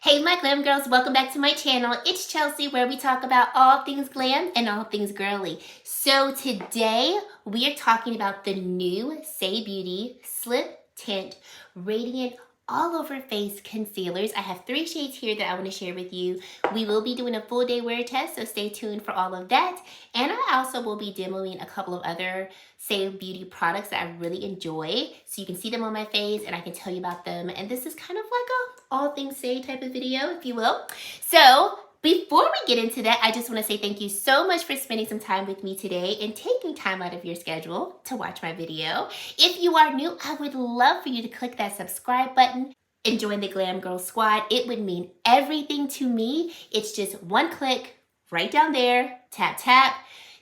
Hey my glam girls, welcome back to my channel. It's Chelsea, where we talk about all things glam and all things girly. So today we are talking about the new Saie Beauty Slip Tint Radiant All Over Face Concealers. I have 3 shades here that I want to share with you. We will be doing a full day wear test, so stay tuned for all of that. And I also will be demoing a couple of other Saie Beauty products that I really enjoy, so you can see them on my face and I can tell you about them. And this is kind of like a all things Saie type of video, if you will. So before we get into that, I just want to say thank you so much for spending some time with me today and taking time out of your schedule to watch my video. If you are new, I would love for you to click that subscribe button and join the Glam Girl Squad. It would mean everything to me. It's just one click right down there, tap, tap.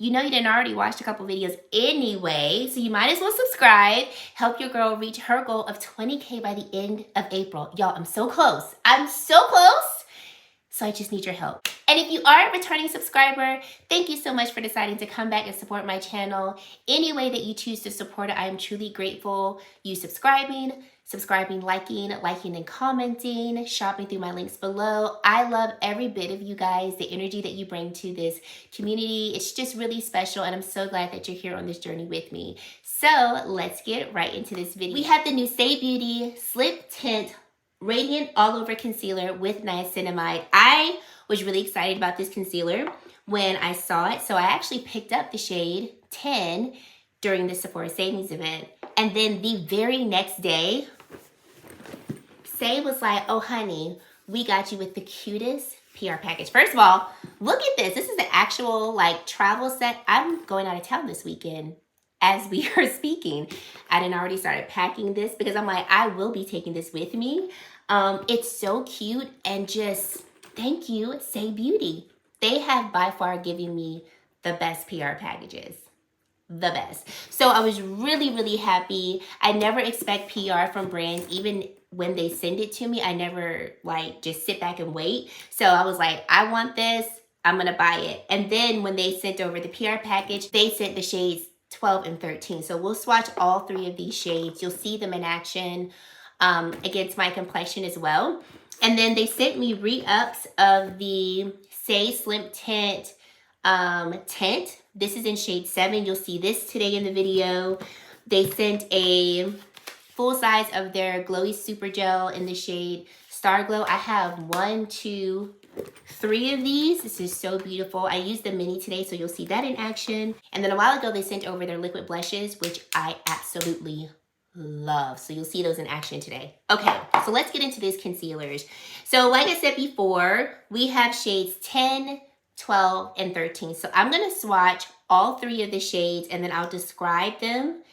You know you didn't already watch a couple videos anyway, so you might as well subscribe. Help your girl reach her goal of 20K by the end of April. Y'all, I'm so close. I'm so close. So I just need your help. And if you are a returning subscriber, thank you so much for deciding to come back and support my channel. Any way that you choose to support it, I am truly grateful. You subscribing, liking and commenting, shopping through my links below. I love every bit of you guys, the energy that you bring to this community. It's just really special, and I'm so glad that you're here on this journey with me. So let's get right into this video. We have the new Saie Beauty Slip Tint Radiant All Over Concealer with Niacinamide. I was really excited about this concealer when I saw it, so I actually picked up the shade 10 during the Sephora Savings event. And then the very next day, Saie was like, oh honey, we got you with the cutest PR package. First of all, look at this. This is the actual like travel set. I'm going out of town this weekend as we are speaking. I done already started packing this because I'm like, I will be taking this with me. It's so cute, and just thank you, Saie Beauty. They have by far given me the best PR packages. The best. So I was really, really happy. I never expect PR from brands, even when they send it to me. I never like just sit back and wait. So I was like, I want this, I'm gonna buy it. And then when they sent over the PR package, they sent the shades 12 and 13. So we'll swatch all 3 of these shades. You'll see them in action against my complexion as well. And then they sent me re-ups of the Saie Slim Tint Tint. This is in shade 7. You'll see this today in the video. They sent a full size of their Glowy Super Gel in the shade Star Glow. I have 1, 2, 3 of these. This is so beautiful. I used the mini today, so you'll see that in action. And then a while ago, they sent over their liquid blushes, which I absolutely love. So you'll see those in action today. Okay, so let's get into these concealers. So like I said before, we have shades 10, 12, and 13. So I'm going to swatch all 3 of the shades, and then I'll describe them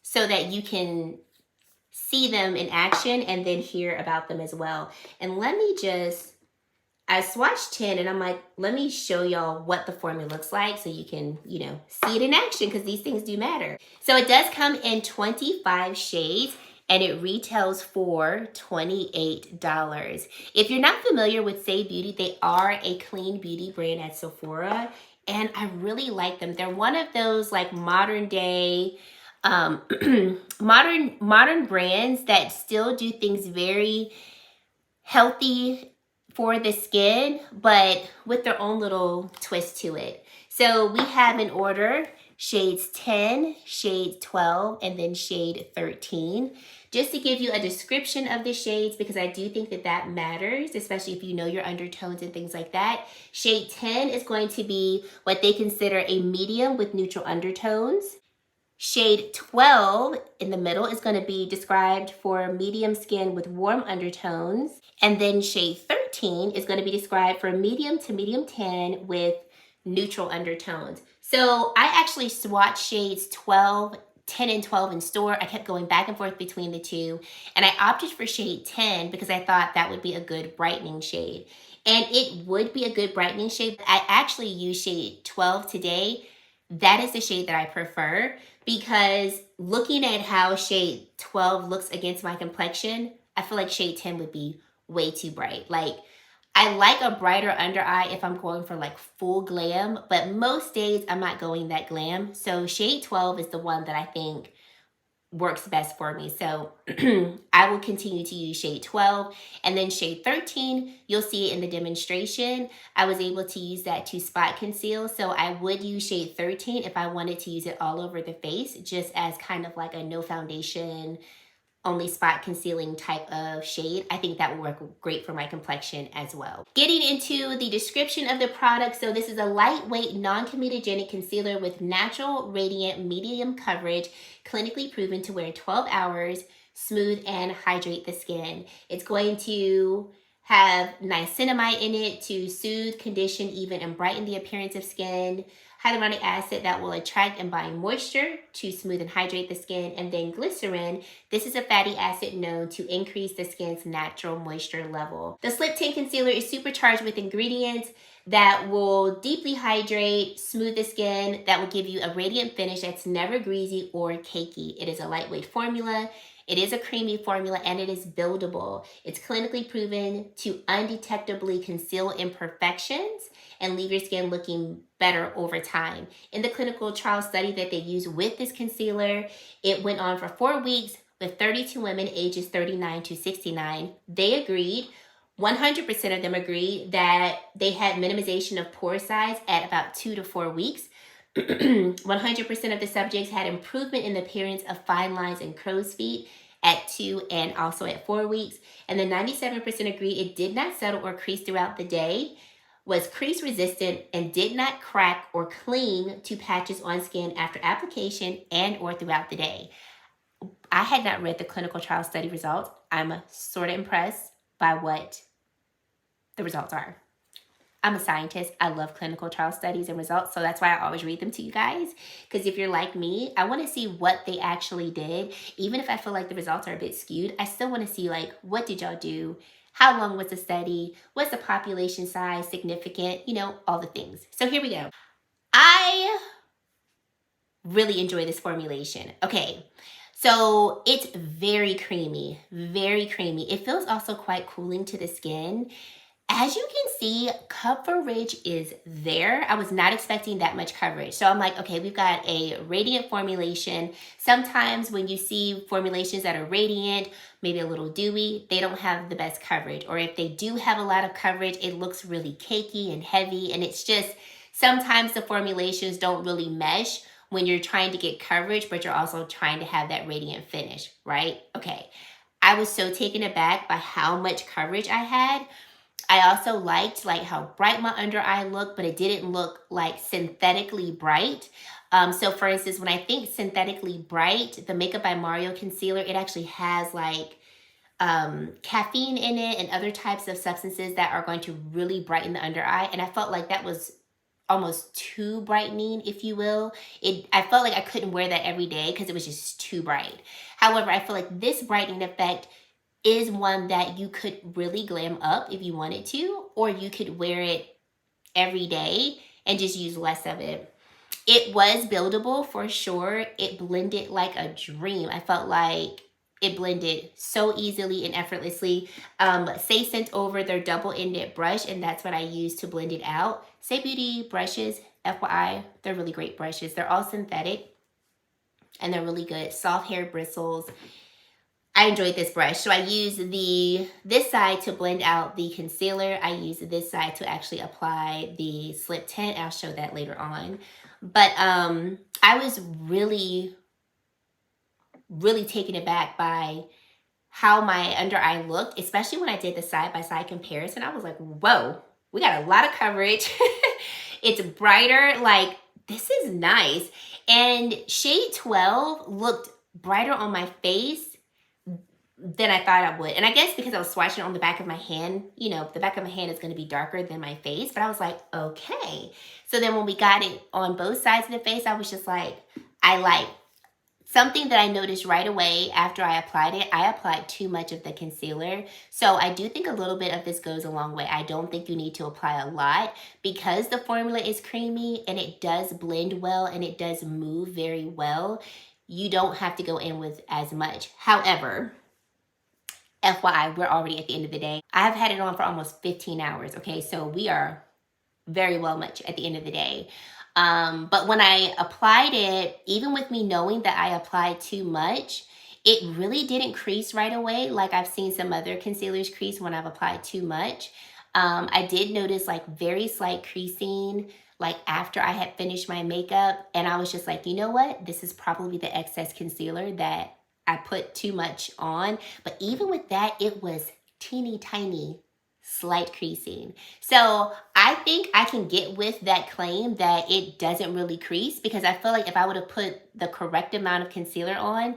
so that you can see them in action and then hear about them as well. And let me just, I swatched 10 and I'm like, let me show y'all what the formula looks like so you can, you know, see it in action, because these things do matter. So it does come in 25 shades, and it retails for $28. If you're not familiar with Saie Beauty, they are a clean beauty brand at Sephora, and I really like them. They're one of those like modern day, modern brands that still do things very healthy for the skin, but with their own little twist to it. So we have in order shades 10, shade 12, and then shade 13. Just to give you a description of the shades, because I do think that that matters, especially if you know your undertones and things like that. Shade 10 is going to be what they consider a medium with neutral undertones. Shade 12 in the middle is going to be described for medium skin with warm undertones. And then shade 13 is going to be described for medium to medium tan with neutral undertones. So I actually swatched shades 10 and 12 in store. I kept going back and forth between the 2. And I opted for shade 10 because I thought that would be a good brightening shade. And it would be a good brightening shade. I actually used shade 12 today. That is the shade that I prefer, because looking at how shade 12 looks against my complexion, I feel like shade 10 would be way too bright. Like, I like a brighter under eye if I'm going for like full glam, but most days I'm not going that glam. So shade 12 is the one that I think works best for me. So I will continue to use shade 12, and then shade 13, you'll see it in the demonstration. I was able to use that to spot conceal. So I would use shade 13 if I wanted to use it all over the face, just as kind of like a no foundation, only spot concealing type of shade. I think that will work great for my complexion as well. Getting into the description of the product. So this is a lightweight, non-comedogenic concealer with natural, radiant, medium coverage, clinically proven to wear 12 hours, smooth and hydrate the skin. It's going to have niacinamide in it to soothe, condition, even, and brighten the appearance of skin. Hyaluronic acid that will attract and bind moisture to smooth and hydrate the skin. And then glycerin. This is a fatty acid known to increase the skin's natural moisture level. The Slip Tint Concealer is supercharged with ingredients that will deeply hydrate, smooth the skin, that will give you a radiant finish that's never greasy or cakey. It is a lightweight formula. It is a creamy formula, and it is buildable. It's clinically proven to undetectably conceal imperfections and leave your skin looking better over time. In the clinical trial study that they used with this concealer, it went on for 4 weeks with 32 women ages 39 to 69. They agreed, 100% of them agreed, that they had minimization of pore size at about 2 to 4 weeks. 100% of the subjects had improvement in the appearance of fine lines and crow's feet at 2 and also at 4 weeks. And then 97% agreed it did not settle or crease throughout the day, was crease resistant, and did not crack or cling to patches on skin after application and or throughout the day. I had not read the clinical trial study results. I'm sort of impressed by what the results are. I'm a scientist. I love clinical trial studies and results, so that's why I always read them to you guys. Because if you're like me, I want to see what they actually did. Even if I feel like the results are a bit skewed, I still want to see, like, what did y'all do? How long was the study? What's the population size? Significant? You know, all the things. So here we go. I really enjoy this formulation. Okay, so it's very creamy, very creamy. It feels also quite cooling to the skin. As you can see, coverage is there. I was not expecting that much coverage. So I'm like, okay, we've got a radiant formulation. Sometimes when you see formulations that are radiant, maybe a little dewy, they don't have the best coverage. Or if they do have a lot of coverage, it looks really cakey and heavy. And it's just, sometimes the formulations don't really mesh when you're trying to get coverage, but you're also trying to have that radiant finish, right? Okay, I was so taken aback by how much coverage I had. I also liked how bright my under eye looked, but it didn't look like synthetically bright. So for instance, when I think synthetically bright, the Makeup by Mario concealer, it actually has like caffeine in it and other types of substances that are going to really brighten the under eye. And I felt like that was almost too brightening, if you will. I felt like I couldn't wear that every day because it was just too bright. However, I feel like this brightening effect is one that you could really glam up if you wanted to, or you could wear it every day and just use less of it. It was buildable for sure. It blended like a dream. I felt like it blended so easily and effortlessly. Saie sent over their double-ended brush, and that's what I used to blend it out. Saie Beauty brushes, FYI, they're really great brushes. They're all synthetic, and they're really good. Soft hair bristles. I enjoyed this brush. So I use this side to blend out the concealer. I use this side to actually apply the Slip Tint. I'll show that later on. But I was really, really taken aback by how my under eye looked, especially when I did the side-by-side comparison. I was like, whoa, we got a lot of coverage. It's brighter. Like, this is nice. And shade 12 looked brighter on my face than I thought I would. And I guess because I was swatching on the back of my hand, you know, the back of my hand is going to be darker than my face. But I was like, okay. So then when we got it on both sides of the face, I was just like, I like something that I noticed right away after I applied it. I applied too much of the concealer. So I do think a little bit of this goes a long way. I don't think you need to apply a lot because the formula is creamy and it does blend well and it does move very well. You don't have to go in with as much. However, FYI, we're already at the end of the day. I've had it on for almost 15 hours, okay? So we are very well much at the end of the day. But when I applied it, even with me knowing that I applied too much, it really didn't crease right away. Like I've seen some other concealers crease when I've applied too much. I did notice like very slight creasing like after I had finished my makeup, and I was just like, you know what? This is probably the excess concealer that I put too much on. But even with that, it was teeny tiny slight creasing. So I think I can get with that claim that it doesn't really crease, because I feel like if I would have put the correct amount of concealer on,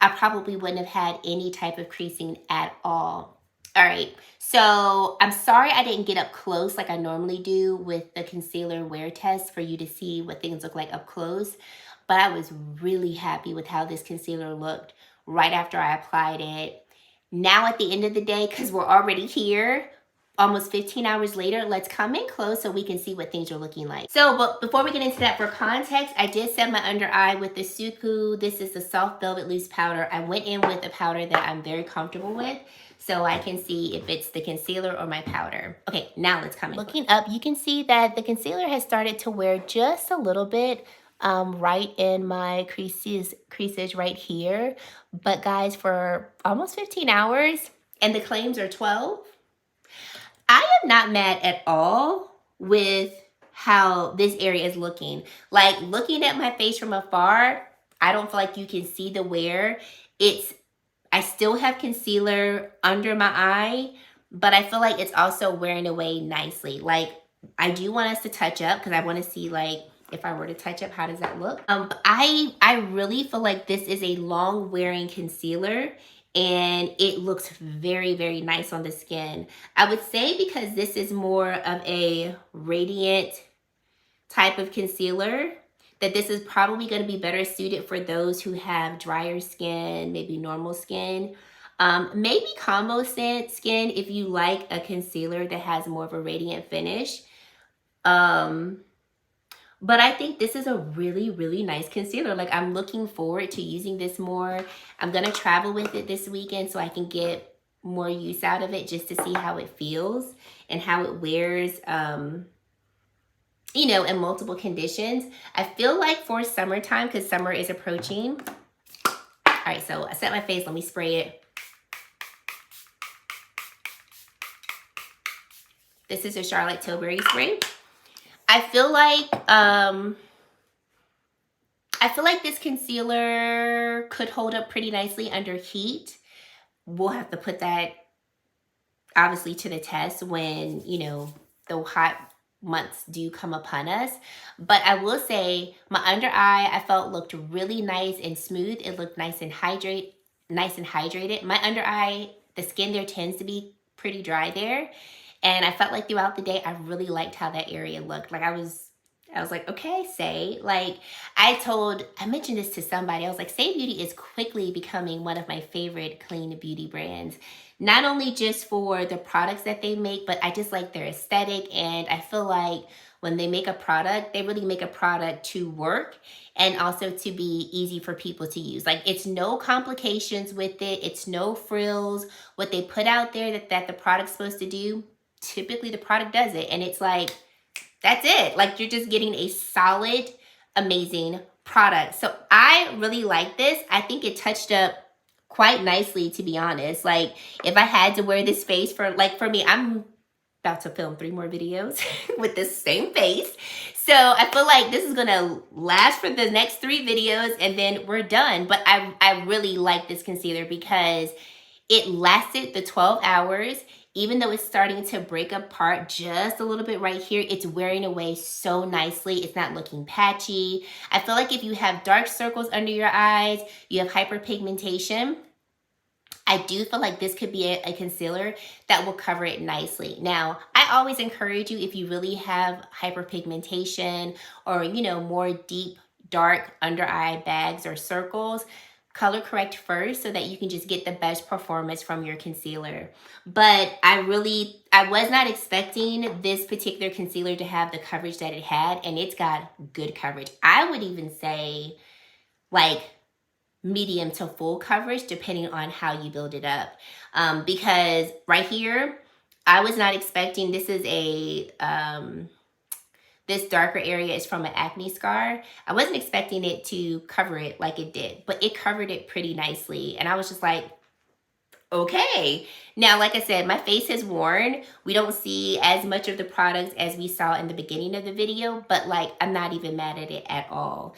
I probably wouldn't have had any type of creasing at all. All right, so I'm sorry I didn't get up close like I normally do with the concealer wear test for you to see what things look like up close, but I was really happy with how this concealer looked right after I applied it. Now at the end of the day, because we're already here, almost 15 hours later, let's come in close so we can see what things are looking like. So, but before we get into that, for context, I did set my under eye with the Suqqu. This is the Soft Velvet Loose Powder. I went in with a powder that I'm very comfortable with, so I can see if it's the concealer or my powder. Okay, now let's come in. Looking up, you can see that the concealer has started to wear just a little bit right in my creases right here. But guys, for almost 15 hours, and the claims are 12, I am not mad at all with how this area is looking. Like, looking at my face from afar, I don't feel like you can see the wear. I still have concealer under my eye, but I feel like it's also wearing away nicely. Like, I do want us to touch up, because I want to see, like, if I were to touch up, how does that look? I really feel like this is a long wearing concealer, and it looks very, very nice on the skin. I would say because this is more of a radiant type of concealer, that this is probably going to be better suited for those who have drier skin, maybe normal skin, maybe combo skin if you like a concealer that has more of a radiant finish. But I think this is a really, really nice concealer. Like, I'm looking forward to using this more. I'm going to travel with it this weekend so I can get more use out of it, just to see how it feels and how it wears, you know, in multiple conditions. I feel like for summertime, because summer is approaching. All right, so I set my face. Let me spray it. This is a Charlotte Tilbury spray. I feel like this concealer could hold up pretty nicely under heat. We'll have to put that obviously to the test when, you know, the hot months do come upon us. But I will say my under eye, I felt looked really nice and smooth. It looked nice and hydrated. My under eye, the skin there tends to be pretty dry there. And I felt like throughout the day, I really liked how that area looked. Like, I was like, okay, Saie. Like, I mentioned this to somebody. I was like, Saie Beauty is quickly becoming one of my favorite clean beauty brands. Not only just for the products that they make, but I just like their aesthetic. And I feel like when they make a product, they really make a product to work and also to be easy for people to use. Like, it's no complications with it. It's no frills. What they put out there that the product's supposed to do, typically the product does it. And it's like, that's it. Like, you're just getting a solid, amazing product. So I really like this. I think it touched up quite nicely, to be honest. Like, if I had to wear this face for me, I'm about to film 3 more videos with this same face. So I feel like this is gonna last for the next 3 videos and then we're done. But I really like this concealer because it lasted the 12 hours. Even though it's starting to break apart just a little bit right here, it's wearing away so nicely. It's not looking patchy. I feel like if you have dark circles under your eyes, you have hyperpigmentation, I do feel like this could be a concealer that will cover it nicely. Now, I always encourage you, if you really have hyperpigmentation or, you know, more deep, dark under eye bags or circles, color correct first so that you can just get the best performance from your concealer. But I was not expecting this particular concealer to have the coverage that it had, and it's got good coverage. I would even say like medium to full coverage depending on how you build it up. Because right here, I was not expecting, this is this darker area is from an acne scar. I wasn't expecting it to cover it like it did, but it covered it pretty nicely. And I was just like, okay. Now, like I said, my face has worn. We don't see as much of the products as we saw in the beginning of the video, but like, I'm not even mad at it at all.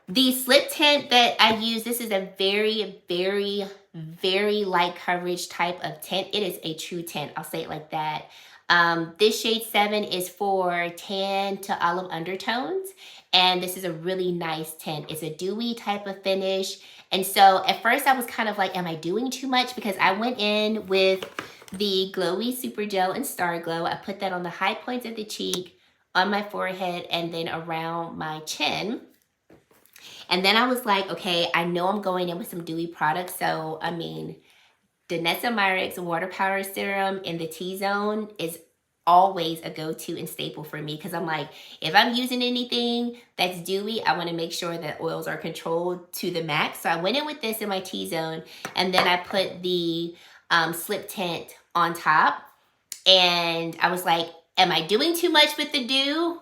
The slip tint that I use, this is a very, very, very light coverage type of tint. It is a true tint. I'll say it like that. This shade 7 is for tan to olive undertones. And this is a really nice tint. It's a dewy type of finish. And so at first I was kind of like, am I doing too much? Because I went in with the Glowy Super Gel and Star Glow. I put that on the high points of the cheek, on my forehead, and then around my chin. And then I was like, okay, I know I'm going in with some dewy products. So, I mean, Danessa Myricks Water Power Serum in the T-Zone is always a go-to and staple for me, because I'm like, if I'm using anything that's dewy, I want to make sure that oils are controlled to the max. So I went in with this in my T-Zone, and then I put the slip tint on top, and I was like, am I doing too much with the dew?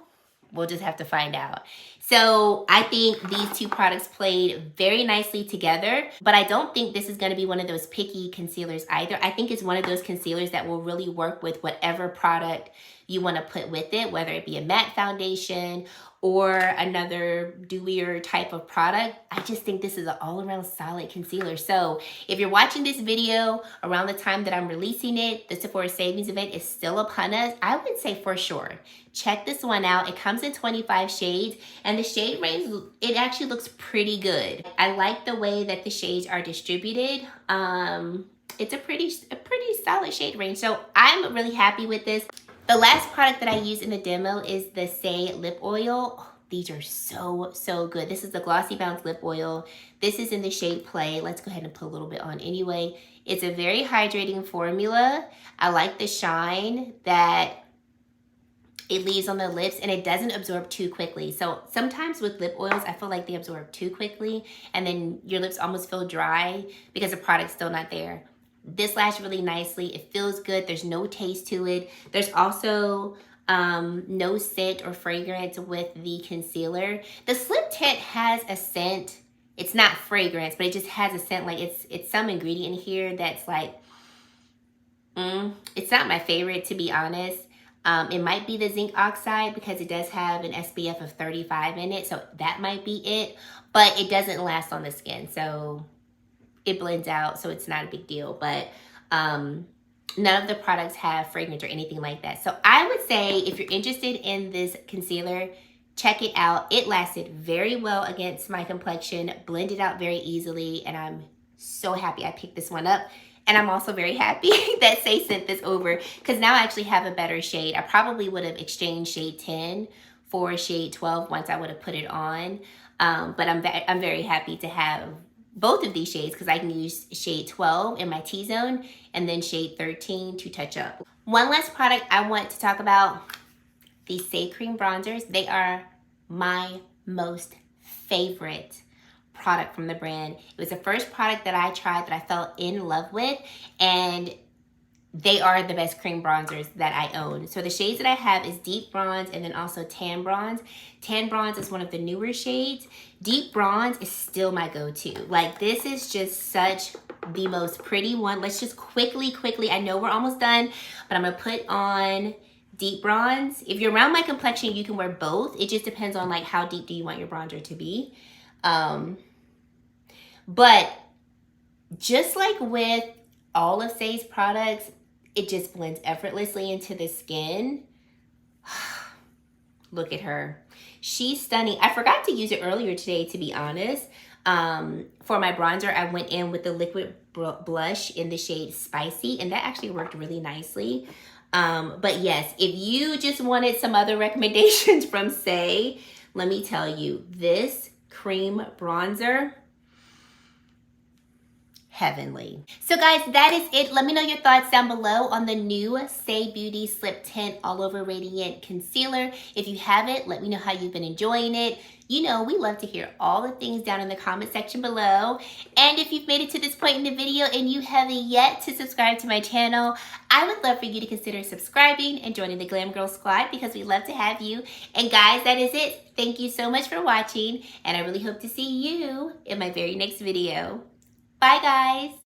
We'll just have to find out. So I think these two products played very nicely together, but I don't think this is going to be one of those picky concealers either. I think it's one of those concealers that will really work with whatever product you want to put with it, whether it be a matte foundation or another dewier type of product. I just think this is an all-around solid concealer. So if you're watching this video around the time that I'm releasing it, the Sephora Savings event is still upon us. I would say for sure, check this one out. It comes in 25 shades, and the shade range, it actually looks pretty good. I like the way that the shades are distributed. It's a pretty solid shade range. So I'm really happy with this. The last product that I use in the demo is the Saie lip oil. Oh, these are so good. This is the Glossy Bounce lip oil. This is in the shade Play. Let's go ahead and put a little bit on anyway. It's a very hydrating formula. I like the shine that it leaves on the lips, and it doesn't absorb too quickly. So sometimes with lip oils, I feel like they absorb too quickly, and then your lips almost feel dry because the product's still not there. This lasts really nicely. It feels good. There's no taste to it. There's also no scent or fragrance with the concealer. The slip tint has a scent. It's not fragrance, but it just has a scent. Like it's some ingredient in here that's like, it's not my favorite, to be honest. It might be the zinc oxide because it does have an SPF of 35 in it. So that might be it, but it doesn't last on the skin. So it blends out, so it's not a big deal. But none of the products have fragrance or anything like that. So I would say if you're interested in this concealer, check it out. It lasted very well against my complexion, blended out very easily, and I'm so happy I picked this one up. And I'm also very happy that Saie sent this over, because now I actually have a better shade. I probably would have exchanged shade 10 for shade 12 once I would have put it on. But I'm very happy to have both of these shades, because I can use shade 12 in my T-zone and then shade 13 to touch up. One last product I want to talk about, these Saie Cream Bronzers. They are my most favorite product from the brand. It was the first product that I tried that I fell in love with, and they are the best cream bronzers that I own. So the shades that I have is Deep Bronze and then also Tan Bronze. Tan Bronze is one of the newer shades. Deep Bronze is still my go-to. Like, this is just such the most pretty one. Let's just quickly, I know we're almost done, but I'm gonna put on Deep Bronze. If you're around my complexion, you can wear both. It just depends on like how deep do you want your bronzer to be. But just like with all of Saie's products, it just blends effortlessly into the skin. Look at her. She's stunning. I forgot to use it earlier today, to be honest. For my bronzer, I went in with the liquid blush in the shade Spicy, and that actually worked really nicely. But yes, if you just wanted some other recommendations from Saie, let me tell you, this cream bronzer, heavenly. So guys, that is it. Let me know your thoughts down below on the new Saie Beauty Slip Tint All Over Radiant Concealer. If you have it, let me know how you've been enjoying it. You know, we love to hear all the things down in the comment section below. And if you've made it to this point in the video and you haven't yet to subscribe to my channel, I would love for you to consider subscribing and joining the Glam Girl Squad because we love to have you. And guys, that is it. Thank you so much for watching, and I really hope to see you in my very next video. Bye, guys.